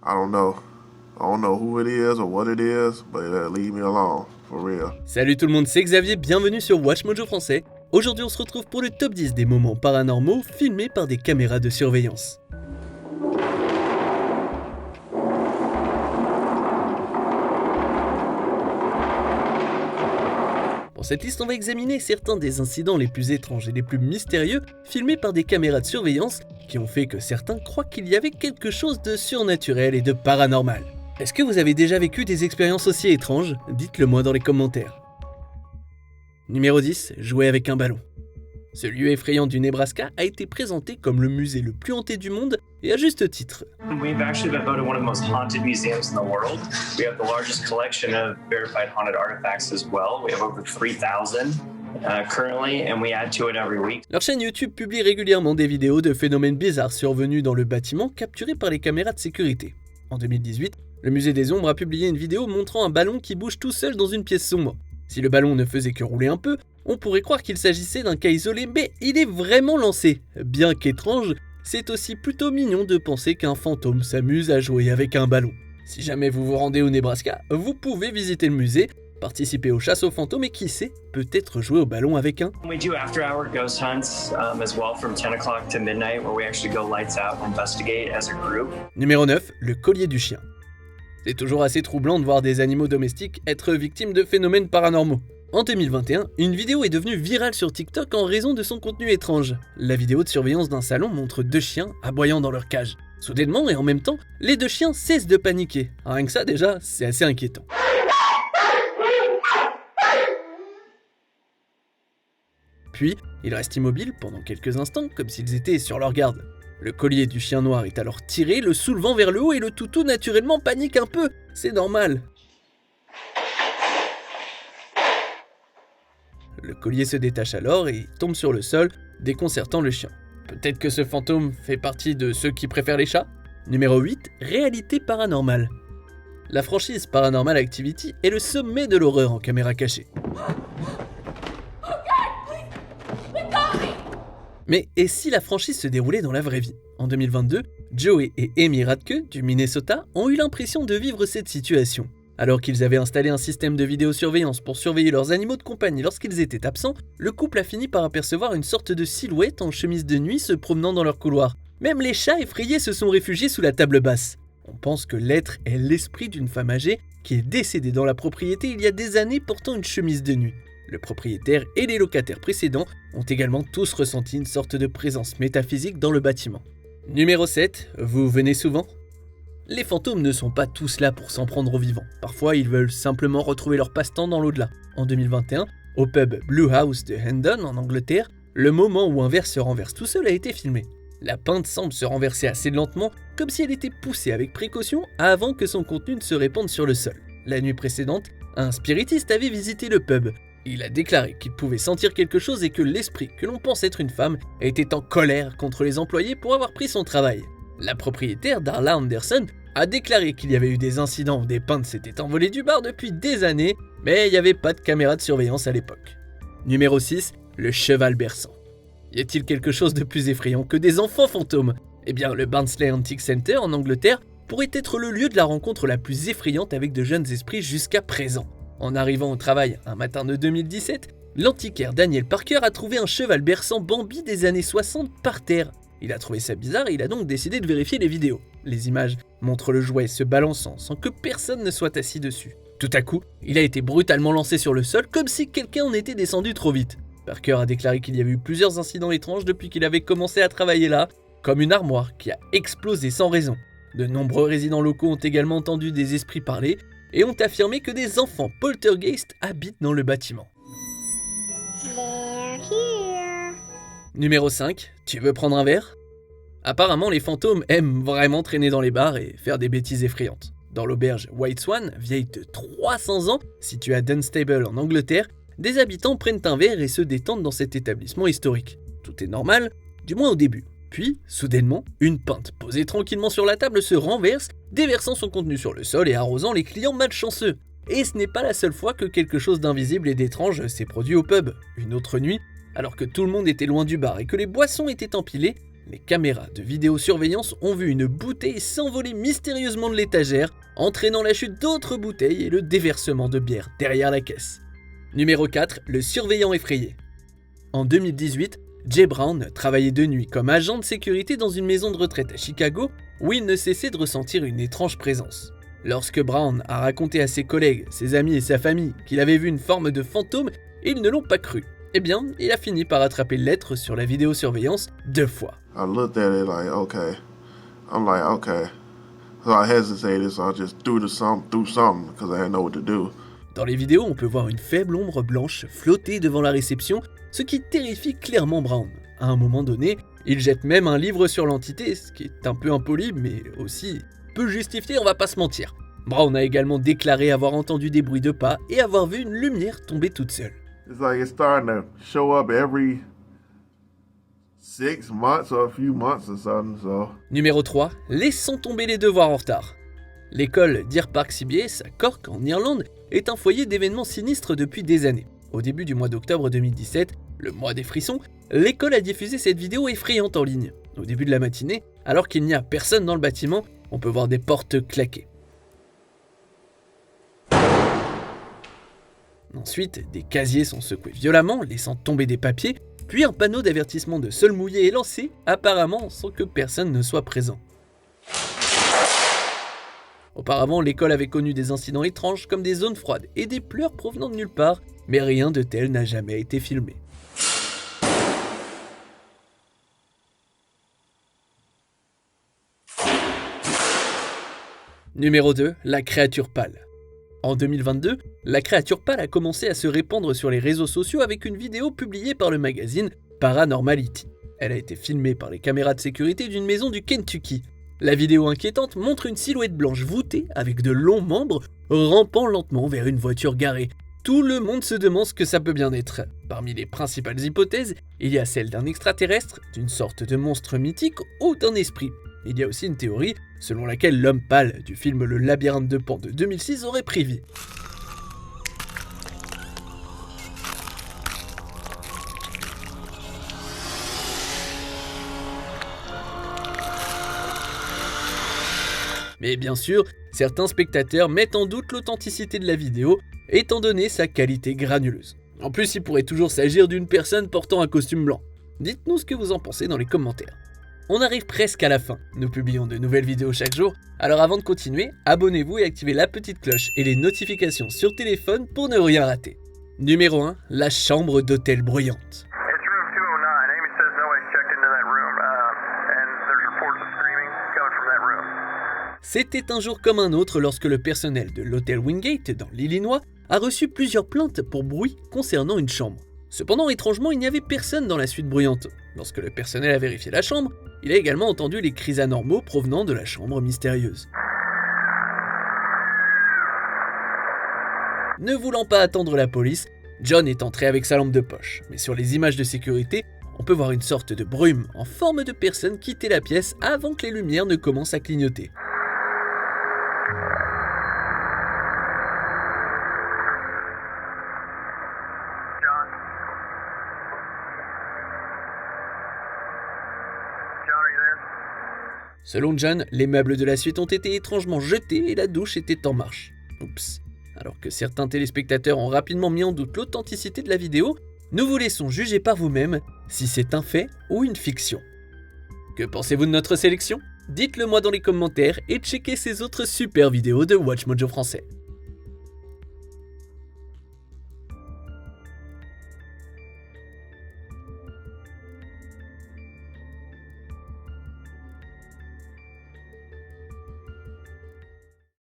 I don't know. I don't know who it is or what it is, but leave me alone, for real. Salut tout le monde, c'est Xavier, bienvenue sur Watch Mojo Français. Aujourd'hui on se retrouve pour le top 10 des moments paranormaux filmés par des caméras de surveillance. Dans cette liste, on va examiner certains des incidents les plus étranges et les plus mystérieux filmés par des caméras de surveillance qui ont fait que certains croient qu'il y avait quelque chose de surnaturel et de paranormal. Est-ce que vous avez déjà vécu des expériences aussi étranges? Dites-le moi dans les commentaires. Numéro 10, jouer avec un ballon. Ce lieu effrayant du Nebraska a été présenté comme le musée le plus hanté du monde, et à juste titre. We've actually been voted one of the most haunted museums in the world. We have the largest collection of verified haunted artifacts as well. We have over 3,000 currently, and we add to it every week. Leur chaîne YouTube publie régulièrement des vidéos de phénomènes bizarres survenus dans le bâtiment capturés par les caméras de sécurité. En 2018, le musée des Ombres a publié une vidéo montrant un ballon qui bouge tout seul dans une pièce sombre. Si le ballon ne faisait que rouler un peu, on pourrait croire qu'il s'agissait d'un cas isolé, mais il est vraiment lancé. Bien qu'étrange, c'est aussi plutôt mignon de penser qu'un fantôme s'amuse à jouer avec un ballon. Si jamais vous vous rendez au Nebraska, vous pouvez visiter le musée, participer aux chasses aux fantômes et qui sait, peut-être jouer au ballon avec un. We do after-hour ghost hunts as well from 10 o'clock to midnight where we actually go lights out and investigate as a group. Numéro 9, le collier du chien. C'est toujours assez troublant de voir des animaux domestiques être victimes de phénomènes paranormaux. En 2021, une vidéo est devenue virale sur TikTok en raison de son contenu étrange. La vidéo de surveillance d'un salon montre deux chiens aboyant dans leur cage. Soudainement et en même temps, les deux chiens cessent de paniquer. Rien que ça déjà, c'est assez inquiétant. Puis, ils restent immobiles pendant quelques instants, comme s'ils étaient sur leur garde. Le collier du chien noir est alors tiré, le soulevant vers le haut et le toutou naturellement panique un peu. C'est normal. Le collier se détache alors et tombe sur le sol, déconcertant le chien. Peut-être que ce fantôme fait partie de ceux qui préfèrent les chats? Numéro 8, réalité paranormale. La franchise Paranormal Activity est le sommet de l'horreur en caméra cachée. Mais et si la franchise se déroulait dans la vraie vie? En 2022, Joey et Amy Radke du Minnesota ont eu l'impression de vivre cette situation. Alors qu'ils avaient installé un système de vidéosurveillance pour surveiller leurs animaux de compagnie lorsqu'ils étaient absents, le couple a fini par apercevoir une sorte de silhouette en chemise de nuit se promenant dans leur couloir. Même les chats effrayés se sont réfugiés sous la table basse. On pense que l'être est l'esprit d'une femme âgée qui est décédée dans la propriété il y a des années portant une chemise de nuit. Le propriétaire et les locataires précédents ont également tous ressenti une sorte de présence métaphysique dans le bâtiment. Numéro 7, vous venez souvent? Les fantômes ne sont pas tous là pour s'en prendre aux vivants. Parfois, ils veulent simplement retrouver leur passe-temps dans l'au-delà. En 2021, au pub Blue House de Hendon, en Angleterre, le moment où un verre se renverse tout seul a été filmé. La pinte semble se renverser assez lentement, comme si elle était poussée avec précaution avant que son contenu ne se répande sur le sol. La nuit précédente, un spiritiste avait visité le pub. Il a déclaré qu'il pouvait sentir quelque chose et que l'esprit, que l'on pense être une femme, était en colère contre les employés pour avoir pris son travail. La propriétaire, Darla Anderson, a déclaré qu'il y avait eu des incidents où des pintes s'étaient envolées du bar depuis des années, mais il n'y avait pas de caméra de surveillance à l'époque. Numéro 6, le cheval berçant. Y a-t-il quelque chose de plus effrayant que des enfants fantômes? Eh bien, le Barnsley Antique Center en Angleterre pourrait être le lieu de la rencontre la plus effrayante avec de jeunes esprits jusqu'à présent. En arrivant au travail un matin de 2017, l'antiquaire Daniel Parker a trouvé un cheval berçant Bambi des années 60 par terre. Il a trouvé ça bizarre et il a donc décidé de vérifier les vidéos. Les images montrent le jouet se balançant sans que personne ne soit assis dessus. Tout à coup, il a été brutalement lancé sur le sol comme si quelqu'un en était descendu trop vite. Parker a déclaré qu'il y avait eu plusieurs incidents étranges depuis qu'il avait commencé à travailler là, comme une armoire qui a explosé sans raison. De nombreux résidents locaux ont également entendu des esprits parler et ont affirmé que des enfants poltergeist habitent dans le bâtiment. Numéro 5, tu veux prendre un verre? Apparemment, les fantômes aiment vraiment traîner dans les bars et faire des bêtises effrayantes. Dans l'auberge White Swan, vieille de 300 ans, située à Dunstable en Angleterre, des habitants prennent un verre et se détendent dans cet établissement historique. Tout est normal, du moins au début. Puis, soudainement, une pinte posée tranquillement sur la table se renverse, déversant son contenu sur le sol et arrosant les clients malchanceux. Et ce n'est pas la seule fois que quelque chose d'invisible et d'étrange s'est produit au pub. Une autre nuit, alors que tout le monde était loin du bar et que les boissons étaient empilées, les caméras de vidéosurveillance ont vu une bouteille s'envoler mystérieusement de l'étagère, entraînant la chute d'autres bouteilles et le déversement de bière derrière la caisse. Numéro 4, le surveillant effrayé. En 2018, Jay Brown travaillait de nuit comme agent de sécurité dans une maison de retraite à Chicago où il ne cessait de ressentir une étrange présence. Lorsque Brown a raconté à ses collègues, ses amis et sa famille qu'il avait vu une forme de fantôme, ils ne l'ont pas cru. Eh bien, il a fini par attraper l'être sur la vidéosurveillance 2 fois. I looked at it like, okay. I'm like, okay. So I hesitated, so I just threw something because I didn't know what to do. Dans les vidéos, on peut voir une faible ombre blanche flotter devant la réception, ce qui terrifie clairement Brown. À un moment donné, il jette même un livre sur l'entité, ce qui est un peu impoli, mais aussi peu justifié, on va pas se mentir. Brown a également déclaré avoir entendu des bruits de pas et avoir vu une lumière tomber toute seule. It's like it's starting to show up every 6 months or a few months or something, so. Numéro 3, laissons tomber les devoirs en retard. L'école Deer Park CBS à Cork, en Irlande, est un foyer d'événements sinistres depuis des années. Au début du mois d'octobre 2017, le mois des frissons, l'école a diffusé cette vidéo effrayante en ligne. Au début de la matinée, alors qu'il n'y a personne dans le bâtiment, on peut voir des portes claquer. Ensuite, des casiers sont secoués violemment, laissant tomber des papiers, puis un panneau d'avertissement de sol mouillé est lancé, apparemment sans que personne ne soit présent. Auparavant, l'école avait connu des incidents étranges comme des zones froides et des pleurs provenant de nulle part, mais rien de tel n'a jamais été filmé. Numéro 2, la créature pâle. En 2022, la créature pâle a commencé à se répandre sur les réseaux sociaux avec une vidéo publiée par le magazine Paranormality. Elle a été filmée par les caméras de sécurité d'une maison du Kentucky. La vidéo inquiétante montre une silhouette blanche voûtée avec de longs membres rampant lentement vers une voiture garée. Tout le monde se demande ce que ça peut bien être. Parmi les principales hypothèses, il y a celle d'un extraterrestre, d'une sorte de monstre mythique ou d'un esprit. Il y a aussi une théorie selon laquelle l'homme pâle du film Le Labyrinthe de Pan de 2006 aurait pris vie. Mais bien sûr, certains spectateurs mettent en doute l'authenticité de la vidéo, étant donné sa qualité granuleuse. En plus, il pourrait toujours s'agir d'une personne portant un costume blanc. Dites-nous ce que vous en pensez dans les commentaires. On arrive presque à la fin, nous publions de nouvelles vidéos chaque jour, alors avant de continuer, abonnez-vous et activez la petite cloche et les notifications sur téléphone pour ne rien rater. Numéro 1, la chambre d'hôtel bruyante. C'était un jour comme un autre lorsque le personnel de l'hôtel Wingate dans l'Illinois a reçu plusieurs plaintes pour bruit concernant une chambre. Cependant, étrangement, il n'y avait personne dans la suite bruyante. Lorsque le personnel a vérifié la chambre, il a également entendu les cris anormaux provenant de la chambre mystérieuse. Ne voulant pas attendre la police, John est entré avec sa lampe de poche. Mais sur les images de sécurité, on peut voir une sorte de brume en forme de personne quitter la pièce avant que les lumières ne commencent à clignoter. Selon John, les meubles de la suite ont été étrangement jetés et la douche était en marche. Oups. Alors que certains téléspectateurs ont rapidement mis en doute l'authenticité de la vidéo, nous vous laissons juger par vous-même si c'est un fait ou une fiction. Que pensez-vous de notre sélection ? Dites-le moi dans les commentaires et checkez ces autres super vidéos de WatchMojo français.